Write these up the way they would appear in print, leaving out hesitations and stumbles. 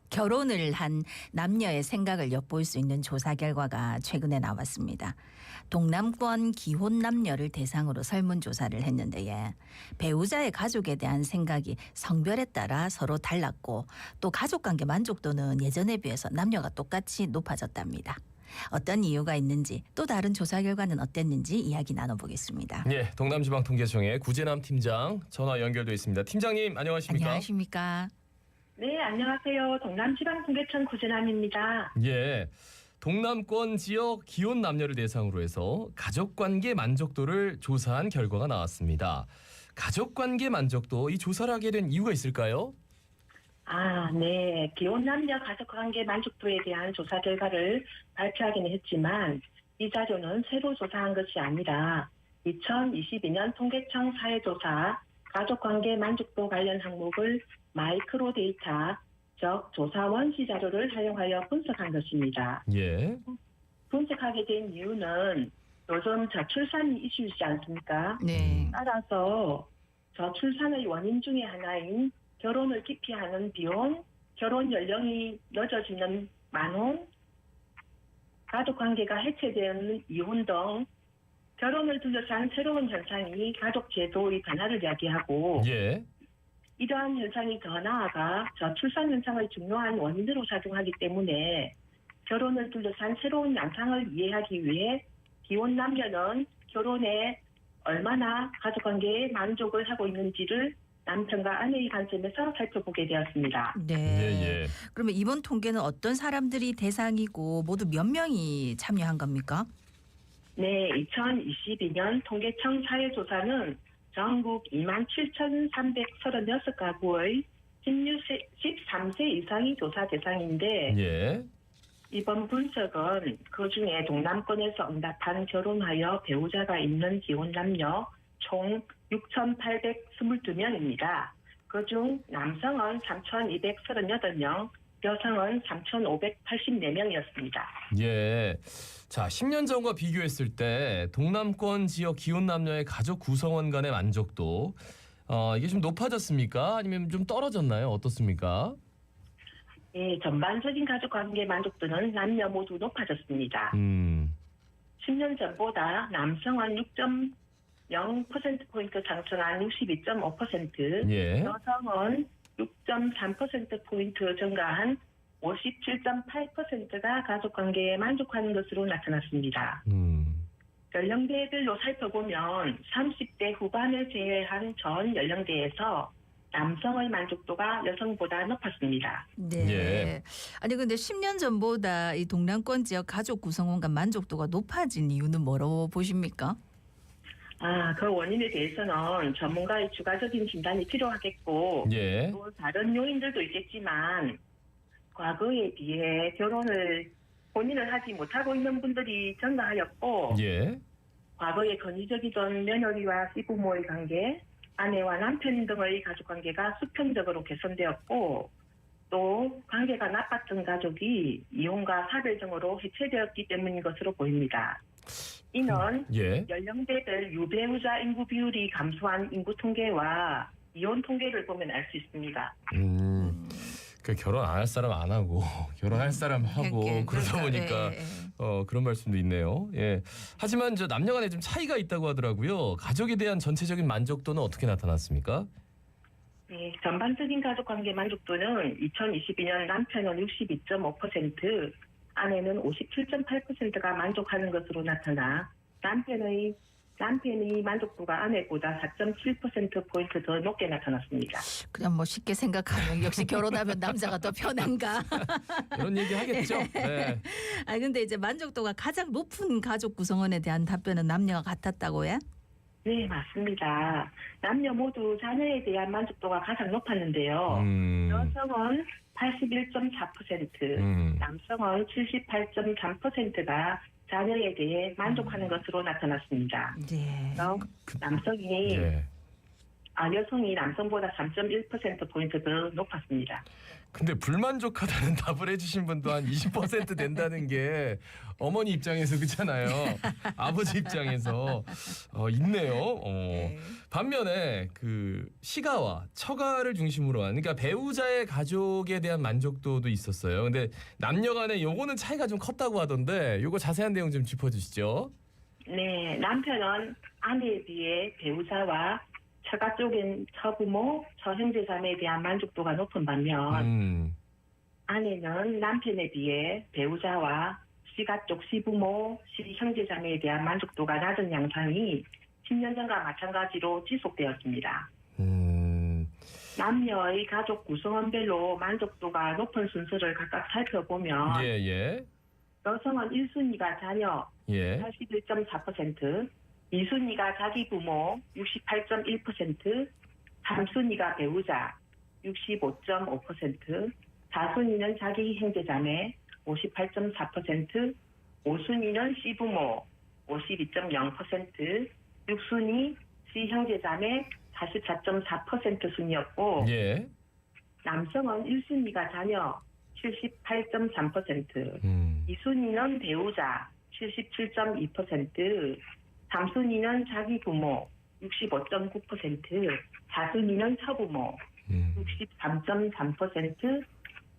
결혼을 한 남녀의 생각을 엿볼 수 있는 조사 결과가 최근에 나왔습니다. 동남권 기혼 남녀를 대상으로 설문조사를 했는데 배우자의 가족에 대한 생각이 성별에 따라 서로 달랐고 또 가족관계 만족도는 예전에 비해서 남녀가 똑같이 높아졌답니다. 어떤 이유가 있는지 또 다른 조사 결과는 어땠는지 이야기 나눠보겠습니다. 예, 동남지방통계청의 구재남 팀장 전화 연결돼 있습니다. 팀장님 안녕하십니까? 안녕하십니까? 네, 안녕하세요. 동남지방통계청 구재남입니다. 예, 동남권 지역 기혼 남녀를 대상으로 해서 가족관계 만족도를 조사한 결과가 나왔습니다. 가족관계 만족도 이 조사를 하게 된 이유가 있을까요? 네. 기혼 남녀 가족관계 만족도에 대한 조사 결과를 발표하기는 했지만 이 자료는 새로 조사한 것이 아니라 2022년 통계청 사회조사 가족관계 만족도 관련 항목을 마이크로 데이터, 즉 조사 원시 자료를 활용하여 분석한 것입니다. 예. 분석하게 된 이유는 요즘 저출산이 이슈이지 않습니까? 네. 따라서 저출산의 원인 중에 하나인 결혼을 기피하는 비혼, 결혼 연령이 늦어지는 만혼, 가족관계가 해체되는 이혼 등 결혼을 둘러싼 새로운 현상이 가족 제도의 변화를 이야기하고 예. 이러한 현상이 더 나아가 저출산 현상의 중요한 원인으로 작용하기 때문에 결혼을 둘러싼 새로운 양상을 이해하기 위해 기혼 남녀는 결혼에 얼마나 가족관계에 만족을 하고 있는지를 남편과 아내의 관점에서 살펴보게 되었습니다. 네. 예. 그러면 이번 통계는 어떤 사람들이 대상이고 모두 몇 명이 참여한 겁니까? 네, 2022년 통계청 사회조사는 전국 27,336가구의 13세 이상이 조사 대상인데 예. 이번 분석은 그중에 동남권에서 응답한 결혼하여 배우자가 있는 기혼 남녀 총 6,822명입니다. 그중 남성은 3,238명, 여성은 3,584명이었습니다. 예. 자, 10년 전과 비교했을 때 동남권 지역 기혼 남녀의 가족 구성원 간의 만족도 이게 좀 높아졌습니까? 아니면 좀 떨어졌나요? 어떻습니까? 예, 전반적인 가족관계 만족도는 남녀 모두 높아졌습니다. 10년 전보다 남성은 6.0%포인트 상승한 62.5%, 예. 여성은 6.3%포인트 증가한 57.8%가 가족관계에 만족하는 것으로 나타났습니다. 연령대별로 살펴보면 30대 후반을 제외한 전 연령대에서 남성의 만족도가 여성보다 높았습니다. 네. 예. 아니 근데 10년 전보다 이 동남권 지역 가족 구성원 간 만족도가 높아진 이유는 뭐로 보십니까? 그 원인에 대해서는 전문가의 추가적인 진단이 필요하겠고 예. 또 다른 요인들도 있겠지만 과거에 비해 결혼을 본인을 하지 못하고 있는 분들이 증가하였고 예. 과거에 권위적이던 며느리와 시부모의 관계, 아내와 남편 등의 가족관계가 수평적으로 개선되었고 또 관계가 나빴던 가족이 이혼과 사별 등으로 해체되었기 때문인 것으로 보입니다. 이는 예. 연령대별 유배우자 인구 비율이 감소한 인구 통계와 이혼 통계를 보면 알 수 있습니다. 그 결혼 안 할 사람 안 하고 결혼할 사람 하고 그러다 보니까 그런 말씀도 있네요. 예. 하지만 저 남녀 간에 좀 차이가 있다고 하더라고요. 가족에 대한 전체적인 만족도는 어떻게 나타났습니까? 네, 전반적인 가족관계 만족도는 2022년 남편은 62.5%, 아내는 57.8%가 만족하는 것으로 나타나 남편의 만족도가 아내보다 4.7%포인트 더 높게 나타났습니다. 그냥 뭐 쉽게 생각하면 역시 결혼하면 남자가 더 편한가? 이런 얘기 하겠죠. 네. 근데 이제 만족도가 가장 높은 가족 구성원에 대한 답변은 남녀가 같았다고요? 네, 맞습니다. 남녀 모두 자녀에 대한 만족도가 가장 높았는데요. 여성은 81.4%, 남성은 78.3%가 자녀에 대해 만족하는 것으로 나타났습니다. 네. 남성이 예. 여성이 남성보다 3.1%포인트 더 높았습니다. 근데 불만족하다는 답을 해주신 분도 한 20% 된다는 게 어머니 입장에서 그렇잖아요. 아버지 입장에서 있네요. 네. 반면에 그 시가와 처가를 중심으로 한 그러니까 배우자의 가족에 대한 만족도도 있었어요. 근데 남녀간에 요거는 차이가 좀 컸다고 하던데 요거 자세한 내용 좀 짚어주시죠. 네, 남편은 아내에 비해 배우자와 처가 쪽인 처부모, 처형제자매에 대한 만족도가 높은 반면 아내는 남편에 비해 배우자와 시가 쪽 시부모, 시형제자매에 대한 만족도가 낮은 양상이 10년 전과 마찬가지로 지속되었습니다. 남녀의 가족 구성원별로 만족도가 높은 순서를 각각 살펴보면 예. 여성은 1순위가 자녀 예. 81.4%, 2순위가 자기 부모 68.1%, 3순위가 배우자 65.5%, 4순위는 자기 형제자매 58.4%, 5순위는 시부모 52.0%, 6순위 시형제자매 44.4% 순이었고 예. 남성은 1순위가 자녀 78.3%, 2순위는 배우자 77.2%, 3순위는 자기 부모 65.9%, 4순위는 처부모 63.3%,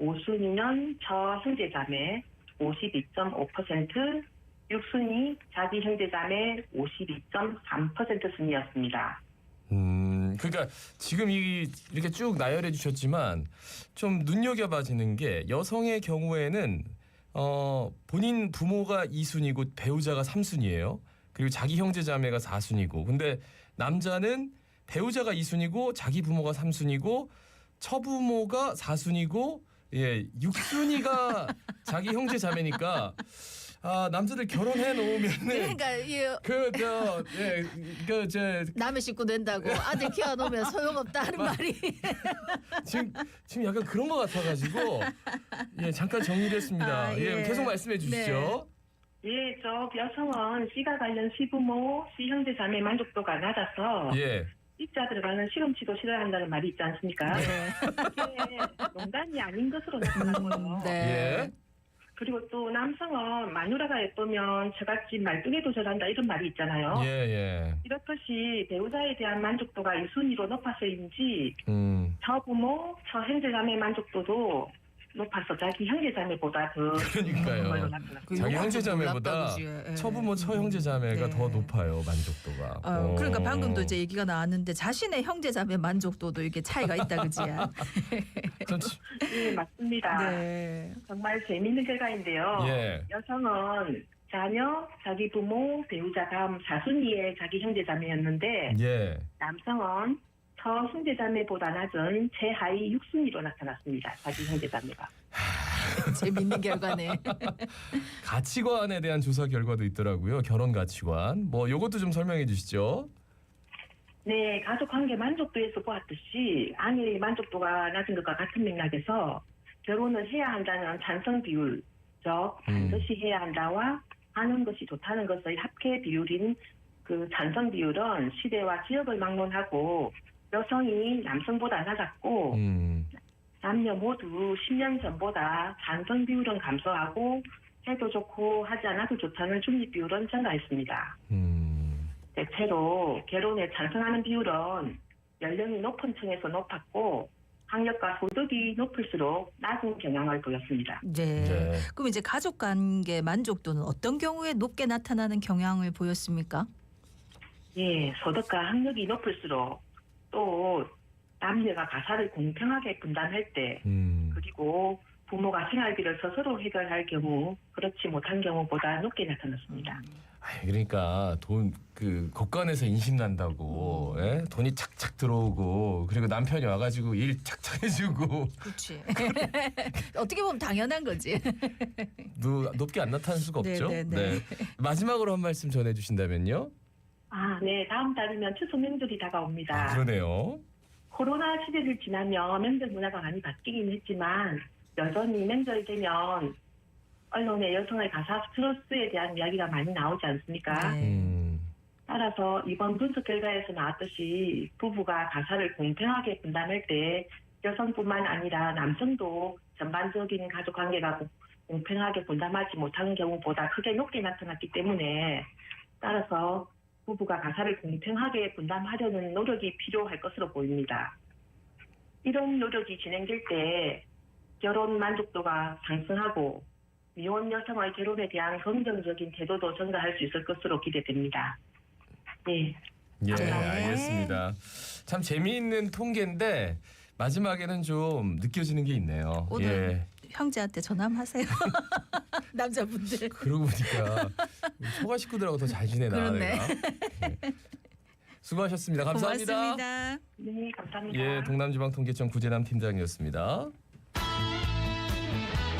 5순위는 처형제자매 52.5%, 6순위 자기 형제자매 52.3% 순이었습니다. 그러니까 지금 이렇게 쭉 나열해 주셨지만 좀 눈여겨봐지는 게 여성의 경우에는 본인 부모가 2순위고 배우자가 3순위예요. 그리고 자기 형제자매가 4순위고 근데 남자는 배우자가 2순위고 자기 부모가 3순위고 처부모가 4순위고 6순위가 자기 형제자매니까 남자들 결혼해 놓으면은 그러니까 남의 식구 된다고 아들 키워놓으면 소용없다는 말이 지금 약간 그런 것 같아가지고 잠깐 정리를 했습니다. 계속 말씀해 주시죠. 예, 저 여성은 시가 관련 시부모, 시형제자매 만족도가 낮아서 입자 들어가는 시금치도 싫어한다는 말이 있지 않습니까? 이게 농담이 아닌 것으로 나타나고요. 네. 그리고 또 남성은 마누라가 예쁘면 저같이 말뚝에도 절한다 이런 말이 있잖아요. 이렇듯이 배우자에 대한 만족도가 1순위로 높아서인지 처부모, 처형제자매 만족도도 높아서 자기 형제자매보다 더 그러니까요. 걸로 나타났습니다. 자기 형제자매보다 처부모, 처형제자매가 더 높아요 만족도가. 그러니까 방금도 이제 얘기가 나왔는데 자신의 형제자매 만족도도 이게 차이가 있다 그지? 네, 맞습니다. 네. 정말 재미있는 결과인데요. 여성은 자녀, 자기 부모, 배우자 다음 4순위의 자기 형제자매였는데 남성은 처형제자매보다 낮은 최하위 6순위로 나타났습니다. 자기 형제자매가. 재밌는 결과네. 가치관에 대한 조사 결과도 있더라고요. 결혼 가치관. 요것도 좀 설명해 주시죠. 네, 가족관계 만족도에서 보았듯이 아내의 만족도가 낮은 것과 같은 맥락에서 결혼을 해야 한다는 찬성 비율, 즉 반드시 해야 한다와 하는 것이 좋다는 것의 합계 비율인 그 찬성 비율은 시대와 지역을 막론하고 여성이 남성보다 낮았고 남녀 모두 10년 전보다 찬성 비율은 감소하고 해도 좋고 하지 않아도 좋다는 중립 비율은 증가했습니다. 대체로 결혼에 찬성하는 비율은 연령이 높은 층에서 높았고 학력과 소득이 높을수록 낮은 경향을 보였습니다. 네. 그럼 이제 가족관계 만족도는 어떤 경우에 높게 나타나는 경향을 보였습니까? 예, 소득과 학력이 높을수록 또 남녀가 가사를 공평하게 분담할 때 그리고 부모가 생활비를 스스로 해결할 경우 그렇지 못한 경우보다 높게 나타났습니다. 그러니까 곳간에서 인심 난다고 돈이 착착 들어오고 그리고 남편이 와가지고 일 착착 해주고 그렇지. 어떻게 보면 당연한 거지. 높게 안 나타날 수가 없죠. 네. 마지막으로 한 말씀 전해주신다면요. 네. 다음 달이면 추석 명절이 다가옵니다. 그러네요. 코로나 시대를 지나며 명절 문화가 많이 바뀌긴 했지만 여전히 명절이 되면 언론에 여성의 가사 스트레스에 대한 이야기가 많이 나오지 않습니까? 따라서 이번 분석 결과에서 나왔듯이 부부가 가사를 공평하게 분담할 때 여성뿐만 아니라 남성도 전반적인 가족 관계가 공평하게 분담하지 못하는 경우보다 크게 높게 나타났기 때문에 따라서 부부가 가사를 공평하게 분담하려는 노력이 필요할 것으로 보입니다. 이런 노력이 진행될 때 결혼 만족도가 상승하고 미혼 여성의 결혼에 대한 긍정적인 태도도 증가할 수 있을 것으로 기대됩니다. 네. 예, 네. 알겠습니다. 참 재미있는 통계인데 마지막에는 좀 느껴지는 게 있네요. 오늘 예. 형제한테 전화 한번 하세요. 남자분들. 그러고 보니까 우리 초가 식구들하고 더 잘 지내나 그렇네. 내가. 예. 수고하셨습니다. 감사합니다. 고맙습니다. 네, 감사합니다. 예, 동남지방통계청 구재남 팀장이었습니다.